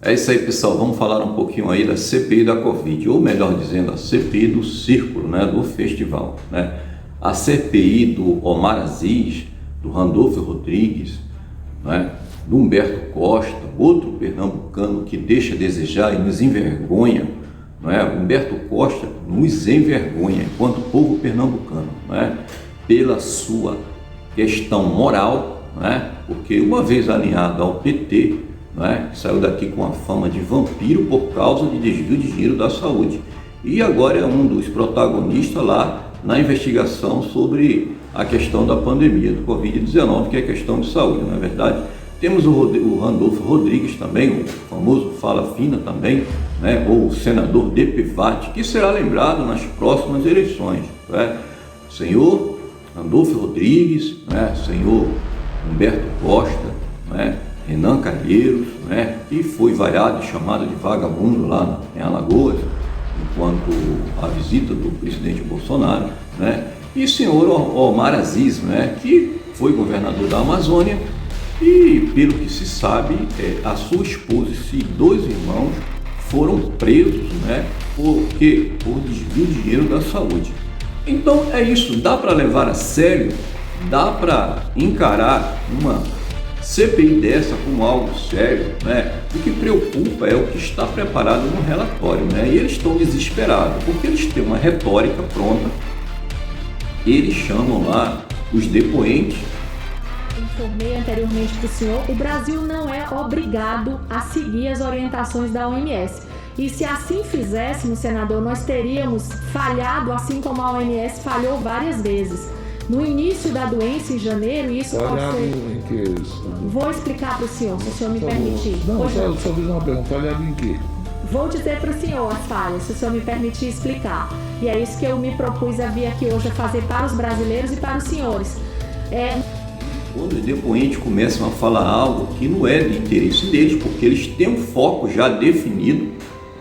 É isso aí, pessoal. Vamos falar um pouquinho aí da CPI da Covid, ou melhor dizendo, a CPI do círculo, né, do festival, né? A CPI do Omar Aziz, do Randolfo Rodrigues, né, do Humberto Costa, outro pernambucano que deixa a desejar e nos envergonha, não é? Humberto Costa nos envergonha enquanto povo pernambucano, não é? Pela sua questão moral, não é? Porque uma vez alinhado ao PT, não é? Saiu daqui com a fama de vampiro por causa de desvio de dinheiro da saúde, e agora é um dos protagonistas lá na investigação sobre a questão da pandemia do Covid-19, que é questão de saúde, não é verdade? Temos o Randolfo Rodrigues também, o famoso Fala Fina também, né? Ou o senador DPVAT, que será lembrado nas próximas eleições, não é? Senhor Randolfo Rodrigues, né? Senhor Humberto Costa, né? Renan Calheiros, né, que foi vaiado e chamado de vagabundo lá em Alagoas, enquanto a visita do presidente Bolsonaro, né, e o senhor Omar Aziz, né, que foi governador da Amazônia e, pelo que se sabe, a sua esposa e dois irmãos foram presos, né, por desvio de dinheiro da saúde. Então é isso, dá para levar a sério, dá para encarar uma CPI dessa como algo sério, né? O que preocupa é o que está preparado no relatório, né? E eles estão desesperados, porque eles têm uma retórica pronta, eles chamam lá os depoentes. Informei anteriormente para o senhor, o Brasil não é obrigado a seguir as orientações da OMS. E se assim fizéssemos, senador, nós teríamos falhado, assim como a OMS falhou várias vezes. No início da doença, em janeiro, isso pode ser... Vou explicar para o senhor, se o senhor me permitir. Não, só fiz uma pergunta, falhado em quê? Vou dizer para o senhor as falhas, se o senhor me permitir explicar. E é isso que eu me propus a vir aqui hoje a fazer para os brasileiros e para os senhores. Quando os depoentes começam a falar algo que não é de interesse deles, porque eles têm um foco já definido,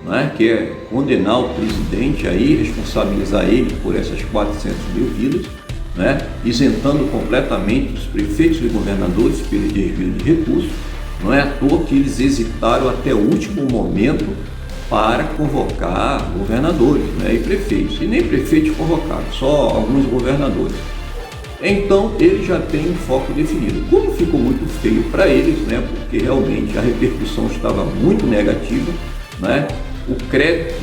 né, que é condenar o presidente, aí responsabilizar ele por essas 400 mil vidas, né, isentando completamente os prefeitos e governadores pelo desvio de recursos. Não é à toa que eles hesitaram até o último momento para convocar governadores, né, e prefeitos, e nem prefeitos convocaram, só alguns governadores. Então ele já tem um foco definido. Como ficou muito feio para eles, né, porque realmente a repercussão estava muito negativa, né, o crédito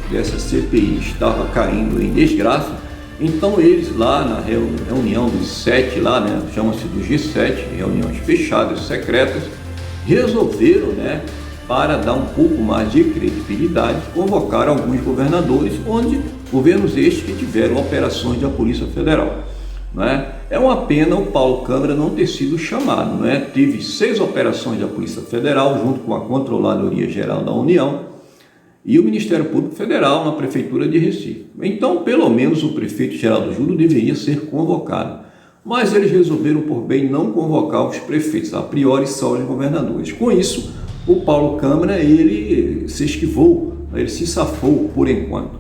dessa CPI estava caindo em desgraça. Então eles lá na reunião dos 7 lá, né, chama-se do G7, reuniões fechadas, secretas, resolveram, né, para dar um pouco mais de credibilidade, convocar alguns governadores, onde governos estes que tiveram operações da Polícia Federal, né? É uma pena o Paulo Câmara não ter sido chamado, né? Teve 6 operações da Polícia Federal, junto com a Controladoria Geral da União, e o Ministério Público Federal na Prefeitura de Recife. Então, pelo menos o prefeito Geraldo Júlio deveria ser convocado. Mas eles resolveram por bem não convocar os prefeitos, a priori só os governadores. Com isso, o Paulo Câmara, ele se esquivou, ele se safou por enquanto,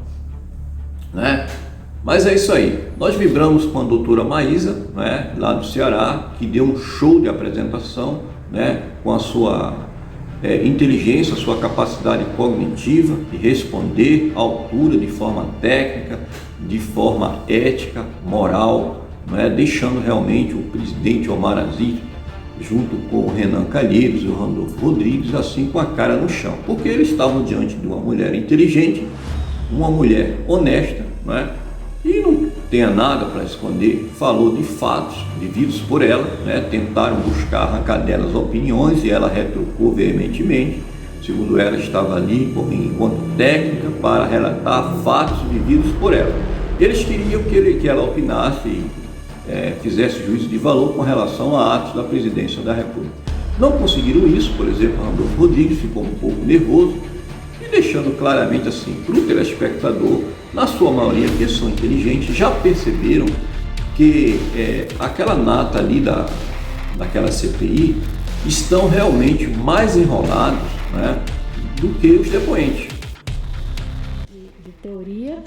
né? Mas é isso aí. Nós vibramos com a doutora Maísa, né, lá do Ceará, que deu um show de apresentação, né, com a sua inteligência, sua capacidade cognitiva de responder à altura, de forma técnica, de forma ética, moral, né, deixando realmente o presidente Omar Aziz, junto com o Renan Calheiros e o Randolfo Rodrigues, assim com a cara no chão, porque eles estavam diante de uma mulher inteligente, uma mulher honesta, né, e não tenha nada para esconder, falou de fatos vividos por ela, né? Tentaram buscar arrancar delas opiniões e ela retrucou veementemente. Segundo ela, estava ali enquanto técnica para relatar fatos vividos por ela. Eles queriam que ela opinasse e fizesse juízo de valor com relação a atos da presidência da República. Não conseguiram isso, por exemplo, Randolfo Rodrigues ficou um pouco nervoso, e deixando claramente assim para o telespectador, na sua maioria que são inteligentes, já perceberam que aquela nata ali daquela CPI estão realmente mais enrolados, né, do que os depoentes. De teoria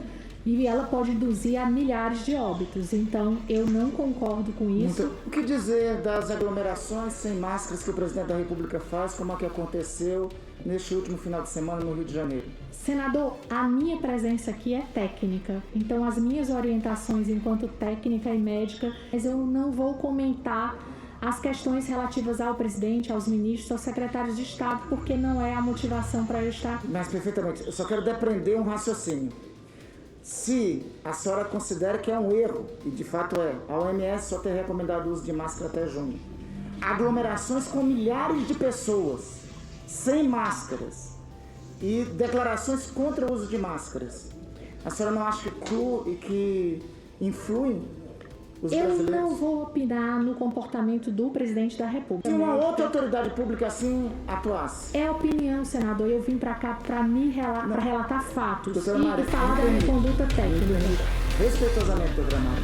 e ela pode induzir a milhares de óbitos. Então, eu não concordo com isso. O que dizer das aglomerações sem máscaras que o presidente da República faz, como é que aconteceu neste último final de semana no Rio de Janeiro? Senador, a minha presença aqui é técnica, então as minhas orientações enquanto técnica e médica, mas eu não vou comentar as questões relativas ao presidente, aos ministros, aos secretários de Estado, porque não é a motivação para eu estar aqui. Mas perfeitamente, eu só quero depreender um raciocínio. Se a senhora considera que é um erro, e de fato é, a OMS só tem recomendado o uso de máscara até junho, aglomerações com milhares de pessoas, sem máscaras, e declarações contra o uso de máscaras, a senhora não acha que influem os brasileiros? Eu não vou opinar no comportamento do presidente da República. Se uma outra autoridade pública assim atuasse? É opinião, senador. Eu vim para cá para relatar fatos Doutora e Maria, falar da minha conduta técnica. Respeitosamente, doutora Maria.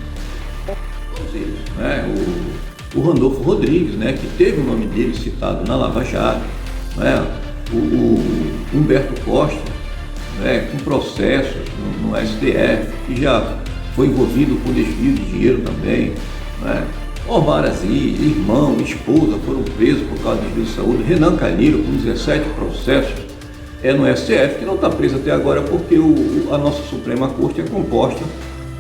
Né, o Randolfo Rodrigues, né, que teve o nome dele citado na Lava Jato, né, o Humberto Costa, né, com processos no STF, que já foi envolvido com desvio de dinheiro também, né? Omar Aziz, irmão, esposa foram presos por causa de desvio de saúde. Renan Calheiro, com 17 processos, no STF, que não está preso até agora porque a nossa Suprema Corte é composta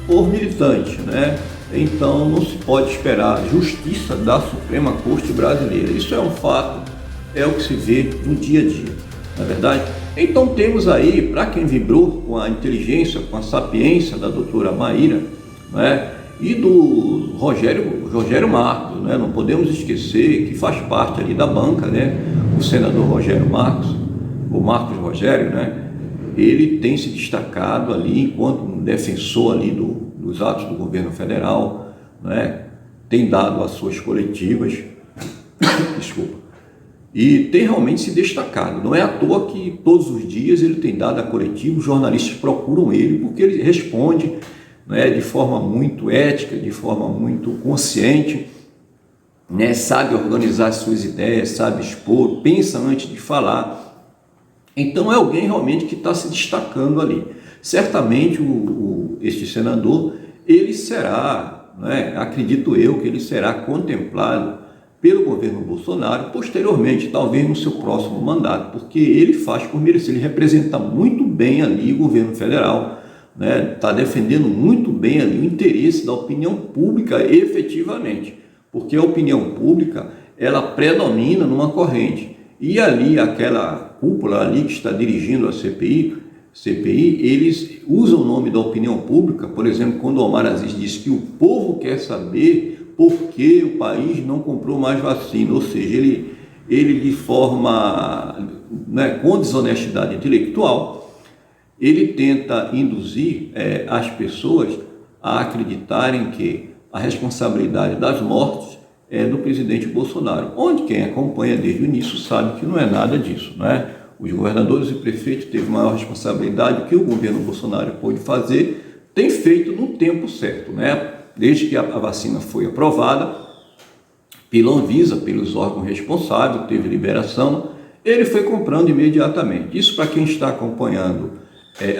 por militantes, né? Então não se pode esperar justiça da Suprema Corte brasileira. Isso é um fato, é o que se vê no dia a dia, não é verdade? Então temos aí, para quem vibrou com a inteligência, com a sapiência da doutora Maíra, né, e do Rogério Marcos, né, não podemos esquecer que faz parte ali da banca, né, o senador Rogério Marcos, o Marcos Rogério, né, ele tem se destacado ali enquanto um defensor ali dos atos do governo federal, né, tem dado as suas coletivas, desculpa, e tem realmente se destacado. Não é à toa que todos os dias ele tem dado a coletivo, os jornalistas procuram ele porque ele responde, né, de forma muito ética, de forma muito consciente, né, sabe organizar as suas ideias, sabe expor, pensa antes de falar. Então é alguém realmente que está se destacando ali. Certamente este senador, ele será, né, acredito eu que ele será contemplado pelo governo Bolsonaro, posteriormente, talvez no seu próximo mandato, porque ele faz por merecer, ele representa muito bem ali o governo federal, né? Está defendendo muito bem ali o interesse da opinião pública efetivamente, porque a opinião pública, ela predomina numa corrente, e ali aquela cúpula ali que está dirigindo a CPI, eles usam o nome da opinião pública, por exemplo, quando o Omar Aziz disse que o povo quer saber por que o país não comprou mais vacina, ou seja, ele de forma, né, com desonestidade intelectual, ele tenta induzir as pessoas a acreditarem que a responsabilidade das mortes é do presidente Bolsonaro, onde quem acompanha desde o início sabe que não é nada disso, né? Os governadores e prefeitos teve maior responsabilidade. O que o governo Bolsonaro pôde fazer, tem feito no tempo certo, né? Desde que a vacina foi aprovada pela Anvisa, pelos órgãos responsáveis, teve liberação, ele foi comprando imediatamente. Isso, para quem está acompanhando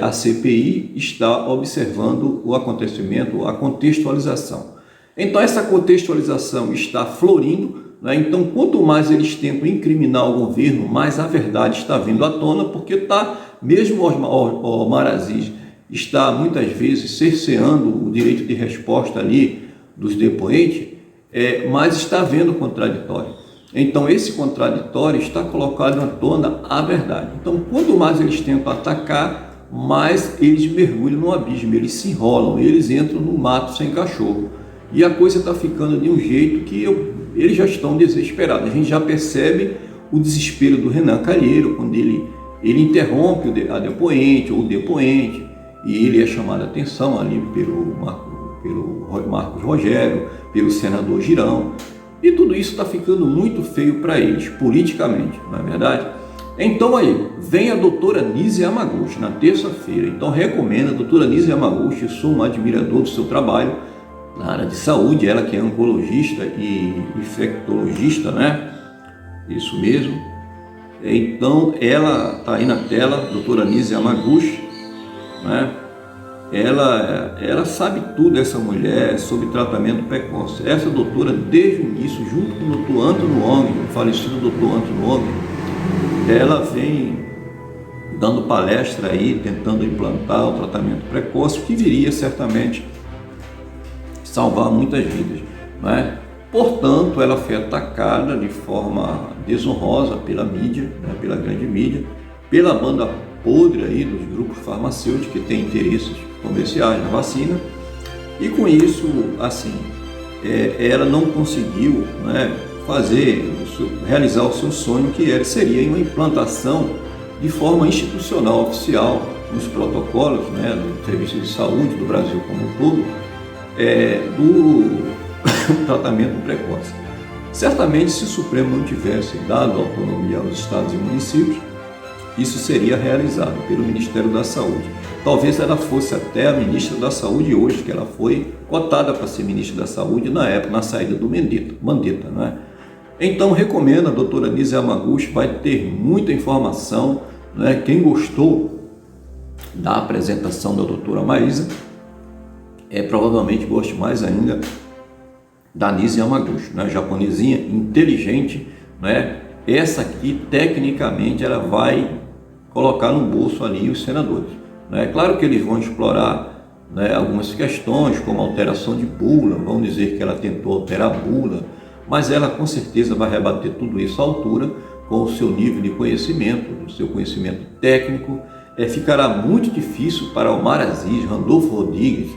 a CPI, está observando o acontecimento, a contextualização. Então essa contextualização está florindo, né? Então quanto mais eles tentam incriminar o governo, mais a verdade está vindo à tona, porque mesmo o Omar Aziz está muitas vezes cerceando o direito de resposta ali dos depoentes, mas está havendo contraditório. Então esse contraditório está colocado à tona a verdade. Então quanto mais eles tentam atacar, mais eles mergulham no abismo, eles se enrolam, eles entram no mato sem cachorro. E a coisa está ficando de um jeito que eles já estão desesperados. A gente já percebe o desespero do Renan Calheiro, quando ele interrompe a depoente ou o depoente, e ele é chamado a atenção ali pelo Marcos Rogério, pelo senador Girão, e tudo isso está ficando muito feio para eles, politicamente, não é verdade? Então aí, vem a doutora Nise Yamaguchi na terça-feira. Então recomendo a doutora Nise Yamaguchi, eu sou um admirador do seu trabalho na área de saúde, ela que é oncologista e infectologista, né? Isso mesmo. Então ela está aí na tela, doutora Nise Yamaguchi, né? ela sabe tudo, essa mulher, sobre tratamento precoce. Essa doutora, desde o início, junto com o doutor Antônio Wong, o falecido doutor Antônio Wong, ela vem dando palestra aí, tentando implantar o tratamento precoce, que viria certamente salvar muitas vidas, né? Portanto, ela foi atacada de forma desonrosa pela mídia, né, pela grande mídia, pela banda podre aí dos grupos farmacêuticos que têm interesses comerciais na vacina, e com isso, assim, ela não conseguiu, né, realizar o seu sonho, que seria uma implantação de forma institucional oficial nos protocolos, né, do Serviço de Saúde do Brasil como um todo, do tratamento precoce. Certamente, se o Supremo não tivesse dado autonomia aos estados e municípios, isso seria realizado pelo Ministério da Saúde. Talvez ela fosse até a ministra da Saúde hoje, que ela foi cotada para ser ministra da Saúde na época, na saída do Mandetta, né? Então, recomendo, a doutora Nise Yamaguchi vai ter muita informação, né? Quem gostou da apresentação da doutora Maísa, provavelmente goste mais ainda da Nise Yamaguchi, né? Japonesinha, inteligente, né? Essa aqui, tecnicamente, ela vai colocar no bolso ali os senadores, né? Claro que eles vão explorar, né, algumas questões, como alteração de bula, vão dizer que ela tentou alterar a bula, mas ela com certeza vai rebater tudo isso à altura, com o seu nível de conhecimento, o seu conhecimento técnico. Ficará muito difícil para Omar Aziz, Randolfo Rodrigues,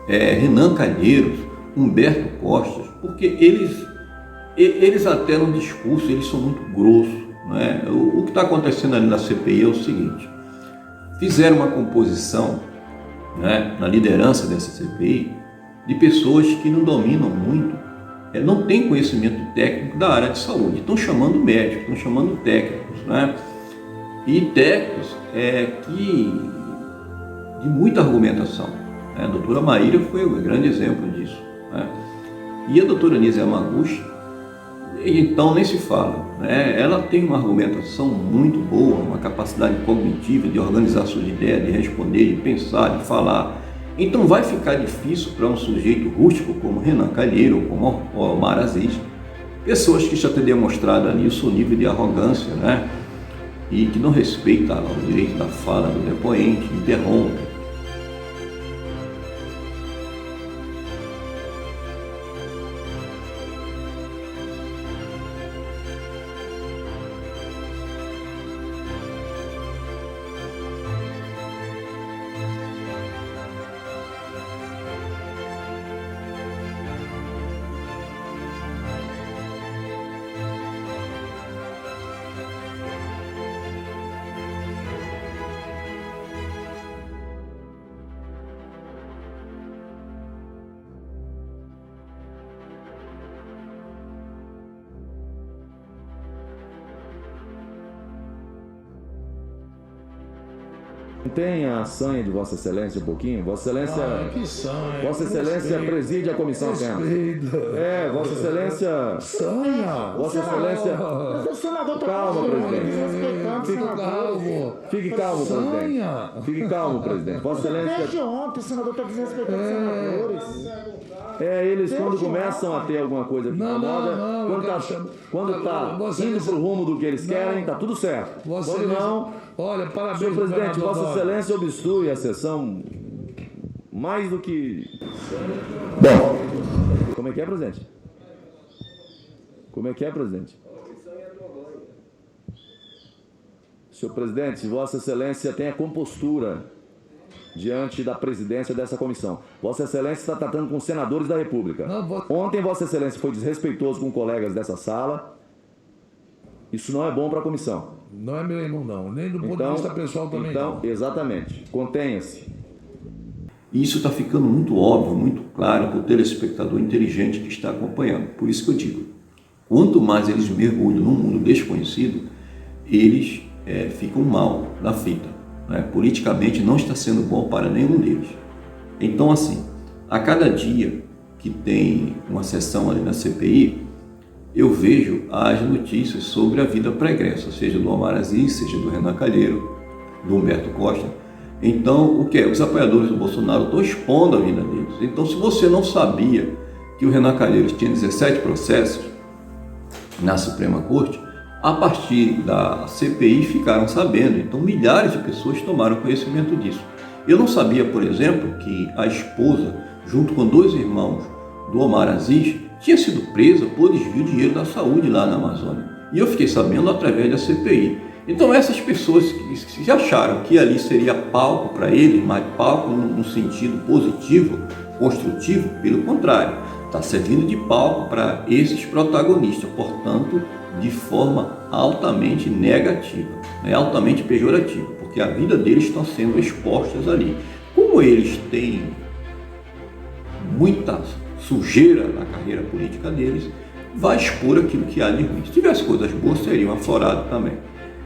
Renan Calheiros, Humberto Costa, porque eles até no discurso, eles são muito grossos, né? O que está acontecendo ali na CPI é o seguinte: fizeram uma composição, né, na liderança dessa CPI, de pessoas que não dominam muito, não têm conhecimento técnico da área de saúde. Estão chamando médicos, estão chamando técnicos, né? E técnicos de muita argumentação, né? A doutora Maíra foi um grande exemplo disso, né? E a doutora Nise Yamaguchi, então, nem se fala, né? Ela tem uma argumentação muito boa, uma capacidade cognitiva de organizar suas ideias, de responder, de pensar, de falar. Então vai ficar difícil para um sujeito rústico como Renan Calheiro, como Omar Aziz, pessoas que já têm demonstrado ali o seu nível de arrogância, né? E que não respeita o direito da fala do depoente, interrompe. Tem a sanha de Vossa Excelência um pouquinho? Vossa Excelência. Que sanha. Vossa Excelência preside a comissão interna. Vossa Excelência. Sanha. Vossa Excelência. Mas o senador tá Calma, presidente. desrespeitando, senador. Fique calmo, presidente. Fique calmo, presidente. Vossa Excelência. Desde ontem o senador está desrespeitando os senadores. Eles quando começam a ter alguma coisa que incomoda, quando está indo para o rumo do que eles querem, está tudo certo. Quando não, olha, parabéns, senhor presidente, Vossa governador. Excelência obstrui a sessão mais do que... Bom, como é que é, presidente? Como é que é, presidente? Senhor presidente, Vossa Excelência tem a compostura diante da presidência dessa comissão. Vossa Excelência está tratando com os senadores da República. Ontem Vossa Excelência foi desrespeitoso com colegas dessa sala. Isso não é bom para a comissão. Não é mesmo, não. Nem do ponto de vista pessoal também não. Exatamente. Contenha-se. Isso está ficando muito óbvio, muito claro para o telespectador inteligente que está acompanhando. Por isso que eu digo, quanto mais eles mergulham num mundo desconhecido, eles ficam mal na fita, né? Politicamente não está sendo bom para nenhum deles. Então, assim, a cada dia que tem uma sessão ali na CPI, eu vejo as notícias sobre a vida pregressa, seja do Omar Aziz, seja do Renan Calheiro, do Humberto Costa, Então, o que é? Os apoiadores do Bolsonaro estão expondo a vida deles. Então, se você não sabia que o Renan Calheiros tinha 17 processos na Suprema Corte, a partir da CPI ficaram sabendo. Então, milhares de pessoas tomaram conhecimento disso. Eu não sabia, por exemplo, que a esposa, junto com 2 irmãos do Omar Aziz, tinha sido presa por desvio de dinheiro da saúde lá na Amazônia. E eu fiquei sabendo através da CPI. Então essas pessoas que já acharam que ali seria palco para eles, mas palco no sentido positivo, construtivo, pelo contrário, está servindo de palco para esses protagonistas, portanto, de forma altamente negativa, né? Altamente pejorativa, porque a vida deles está sendo expostas ali. Como eles têm muita sujeira na carreira política deles, vai expor aquilo que há de ruim. Se tivesse coisas boas, seriam afloradas também.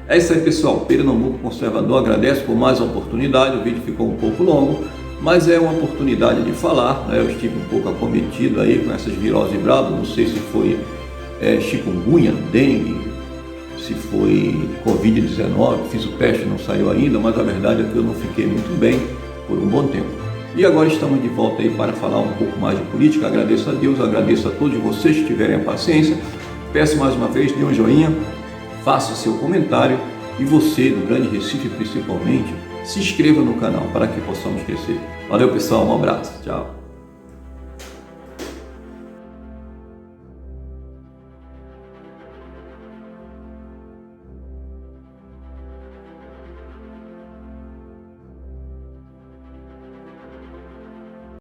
É isso aí, pessoal. Pernambuco Conservador agradece por mais uma oportunidade. O vídeo ficou um pouco longo, mas é uma oportunidade de falar, né? Eu estive um pouco acometido aí com essas viroses bravas. Não sei se foi chikungunya, dengue, se foi Covid-19. Fiz o teste, não saiu ainda, mas a verdade é que eu não fiquei muito bem por um bom tempo. E agora estamos de volta aí para falar um pouco mais de política. Agradeço a Deus, agradeço a todos vocês que tiverem a paciência. Peço mais uma vez, dê um joinha, faça o seu comentário e você, do Grande Recife principalmente, se inscreva no canal para que possamos crescer. Valeu, pessoal, um abraço, tchau.